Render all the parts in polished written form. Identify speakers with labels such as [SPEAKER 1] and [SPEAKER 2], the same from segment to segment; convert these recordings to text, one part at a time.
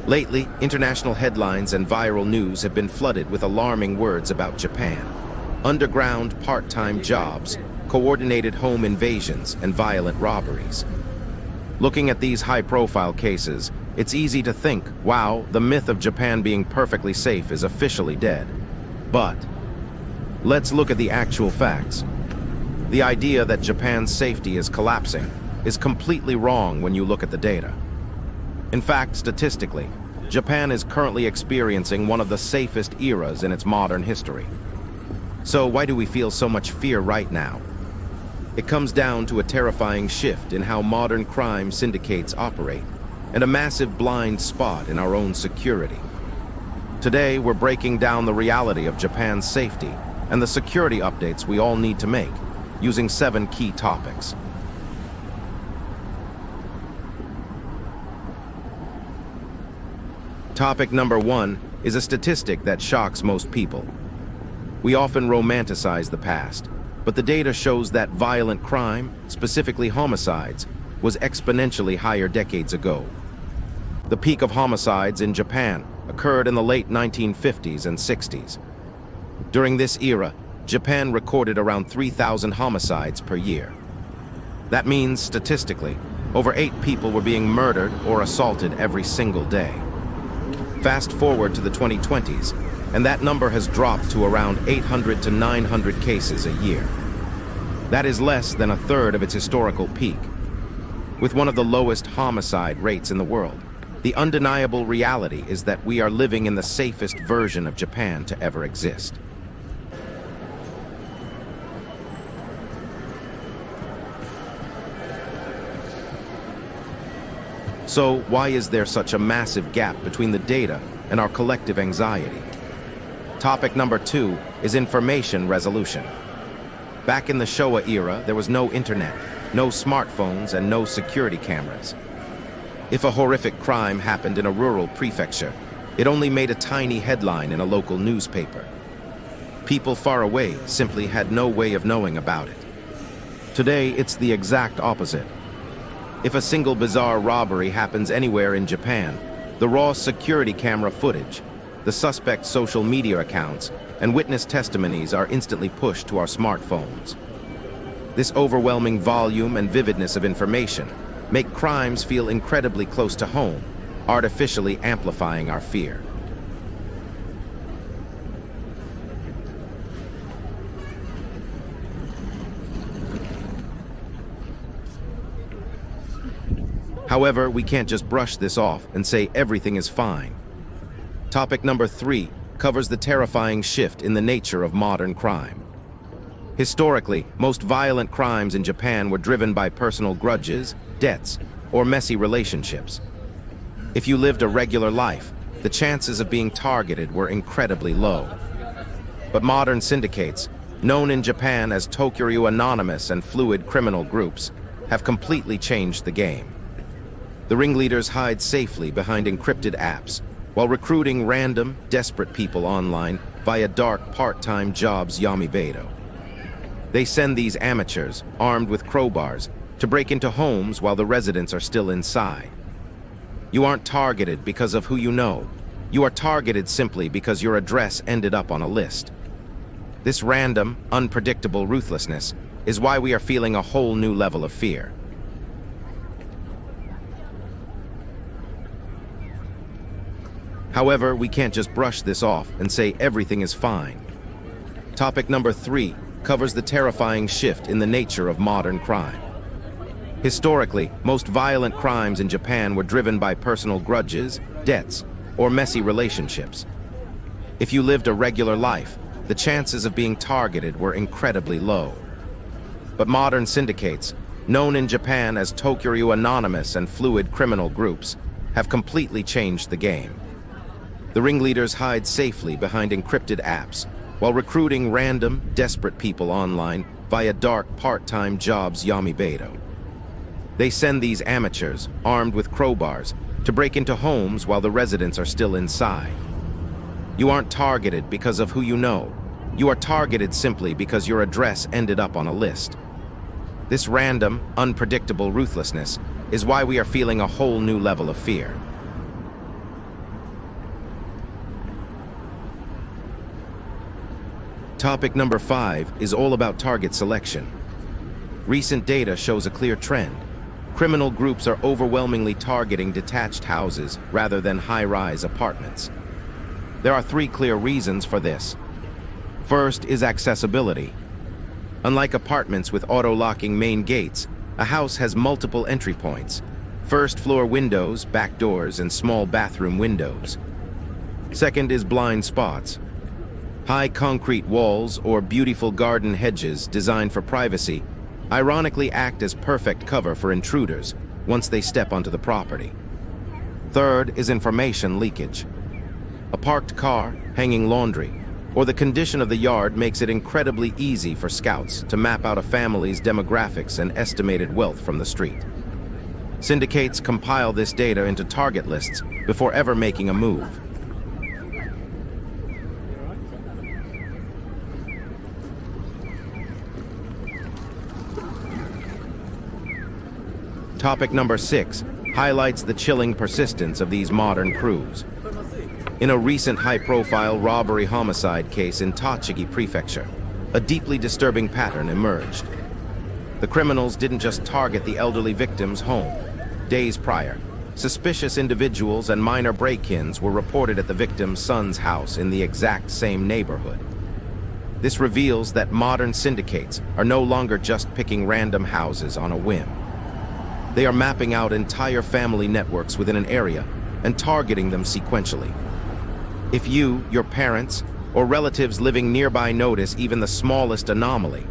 [SPEAKER 1] Lately, international headlines and viral news have been flooded with alarming words about Japan. Underground part-time jobs, coordinated home invasions, and violent robberies. Looking at these high-profile cases, it's easy to think, wow, the myth of Japan being perfectly safe is officially dead. But let's look at the actual facts. The idea that Japan's safety is collapsing is completely wrong when you look at the data. In fact, statistically, Japan is currently experiencing one of the safest eras in its modern history. So why do we feel so much fear right now? It comes down to a terrifying shift in how modern crime syndicates operate, and a massive blind spot in our own security. Today, we're breaking down the reality of Japan's safety and the security updates we all need to make, using 7 key topics. Topic number 1 is a statistic that shocks most people. We often romanticize the past, but the data shows that violent crime, specifically homicides, was exponentially higher decades ago. The peak of homicides in Japan occurred in the late 1950s and 60s. During this era, Japan recorded around 3,000 homicides per year. That means, statistically, over 8 people were being murdered or assaulted every single day. Fast forward to the 2020s, and that number has dropped to around 800 to 900 cases a year. That is less than a third of its historical peak. With one of the lowest homicide rates in the world, the undeniable reality is that we are living in the safest version of Japan to ever exist. So, why is there such a massive gap between the data and our collective anxiety? Topic number 2 is information resolution. Back in the Showa era, there was no internet, no smartphones, and no security cameras. If a horrific crime happened in a rural prefecture, it only made a tiny headline in a local newspaper. People far away simply had no way of knowing about it. Today, it's the exact opposite. If a single bizarre robbery happens anywhere in Japan, the raw security camera footage, the suspect's social media accounts, and witness testimonies are instantly pushed to our smartphones. This overwhelming volume and vividness of information make crimes feel incredibly close to home, artificially amplifying our fear. However, we can't just brush this off and say everything is fine. Topic number 3 covers the terrifying shift in the nature of modern crime. Historically, most violent crimes in Japan were driven by personal grudges, debts, or messy relationships. If you lived a regular life, the chances of being targeted were incredibly low. But modern syndicates, known in Japan as Tokyoryu anonymous and fluid criminal groups, have completely changed the game. The ringleaders hide safely behind encrypted apps, while recruiting random, desperate people online via dark part-time jobs Yamibedo. They send these amateurs, armed with crowbars, to break into homes while the residents are still inside. You aren't targeted because of who you know. You are targeted simply because your address ended up on a list. This random, unpredictable ruthlessness is why we are feeling a whole new level of fear. However, we can't just brush this off and say everything is fine. Topic number 3 covers the terrifying shift in the nature of modern crime. Historically, most violent crimes in Japan were driven by personal grudges, debts, or messy relationships. If you lived a regular life, the chances of being targeted were incredibly low. But modern syndicates, known in Japan as Tokyoryu anonymous and fluid criminal groups, have completely changed the game. The ringleaders hide safely behind encrypted apps, while recruiting random, desperate people online via dark part-time jobs Yamibedo. They send these amateurs, armed with crowbars, to break into homes while the residents are still inside. You aren't targeted because of who you know. You are targeted simply because your address ended up on a list. This random, unpredictable ruthlessness is why we are feeling a whole new level of fear. Topic number 5 is all about target selection. Recent data shows a clear trend. Criminal groups are overwhelmingly targeting detached houses rather than high-rise apartments. There are 3 clear reasons for this. First is accessibility. Unlike apartments with auto-locking main gates, a house has multiple entry points: first-floor windows, back doors, and small bathroom windows. Second is blind spots. High concrete walls or beautiful garden hedges designed for privacy ironically act as perfect cover for intruders once they step onto the property. Third is information leakage. A parked car, hanging laundry, or the condition of the yard makes it incredibly easy for scouts to map out a family's demographics and estimated wealth from the street. Syndicates compile this data into target lists before ever making a move. Topic number 6 highlights the chilling persistence of these modern crews. In a recent high-profile robbery-homicide case in Tochigi Prefecture, a deeply disturbing pattern emerged. The criminals didn't just target the elderly victim's home. Days prior, suspicious individuals and minor break-ins were reported at the victim's son's house in the exact same neighborhood. This reveals that modern syndicates are no longer just picking random houses on a whim. They are mapping out entire family networks within an area and targeting them sequentially. If you, your parents, or relatives living nearby notice even the smallest anomaly,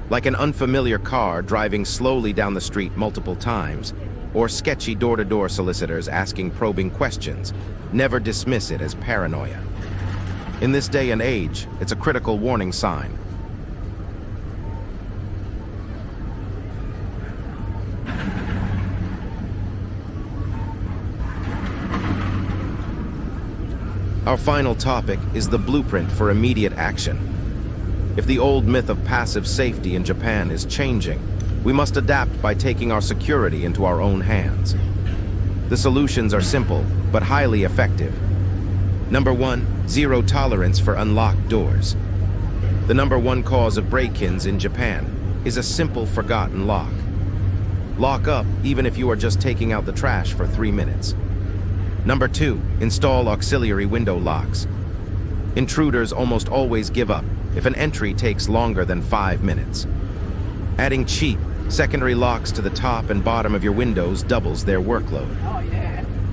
[SPEAKER 1] like an unfamiliar car driving slowly down the street multiple times, or sketchy door-to-door solicitors asking probing questions, never dismiss it as paranoia. In this day and age, it's a critical warning sign. Our final topic is the blueprint for immediate action. If the old myth of passive safety in Japan is changing, we must adapt by taking our security into our own hands. The solutions are simple, but highly effective. Number 1, zero tolerance for unlocked doors. The number 1 cause of break-ins in Japan is a simple forgotten lock. Lock up even if you are just taking out the trash for 3 minutes. Number 2, install auxiliary window locks. Intruders almost always give up if an entry takes longer than 5 minutes. Adding cheap, secondary locks to the top and bottom of your windows doubles their workload.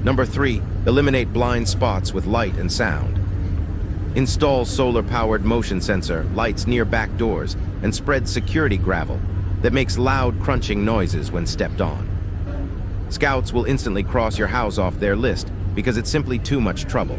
[SPEAKER 1] Number 3, eliminate blind spots with light and sound. Install solar-powered motion sensor lights near back doors and spread security gravel that makes loud crunching noises when stepped on. Scouts will instantly cross your house off their list because it's simply too much trouble.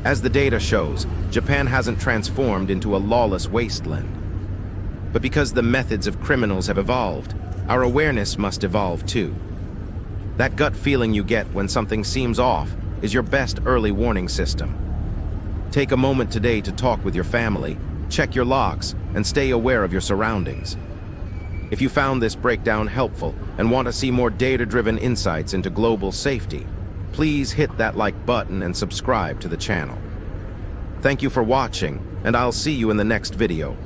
[SPEAKER 1] As the data shows, Japan hasn't transformed into a lawless wasteland. But because the methods of criminals have evolved, our awareness must evolve too. That gut feeling you get when something seems off is your best early warning system. Take a moment today to talk with your family, check your locks, and stay aware of your surroundings. If you found this breakdown helpful and want to see more data-driven insights into global safety, please hit that like button and subscribe to the channel. Thank you for watching, and I'll see you in the next video.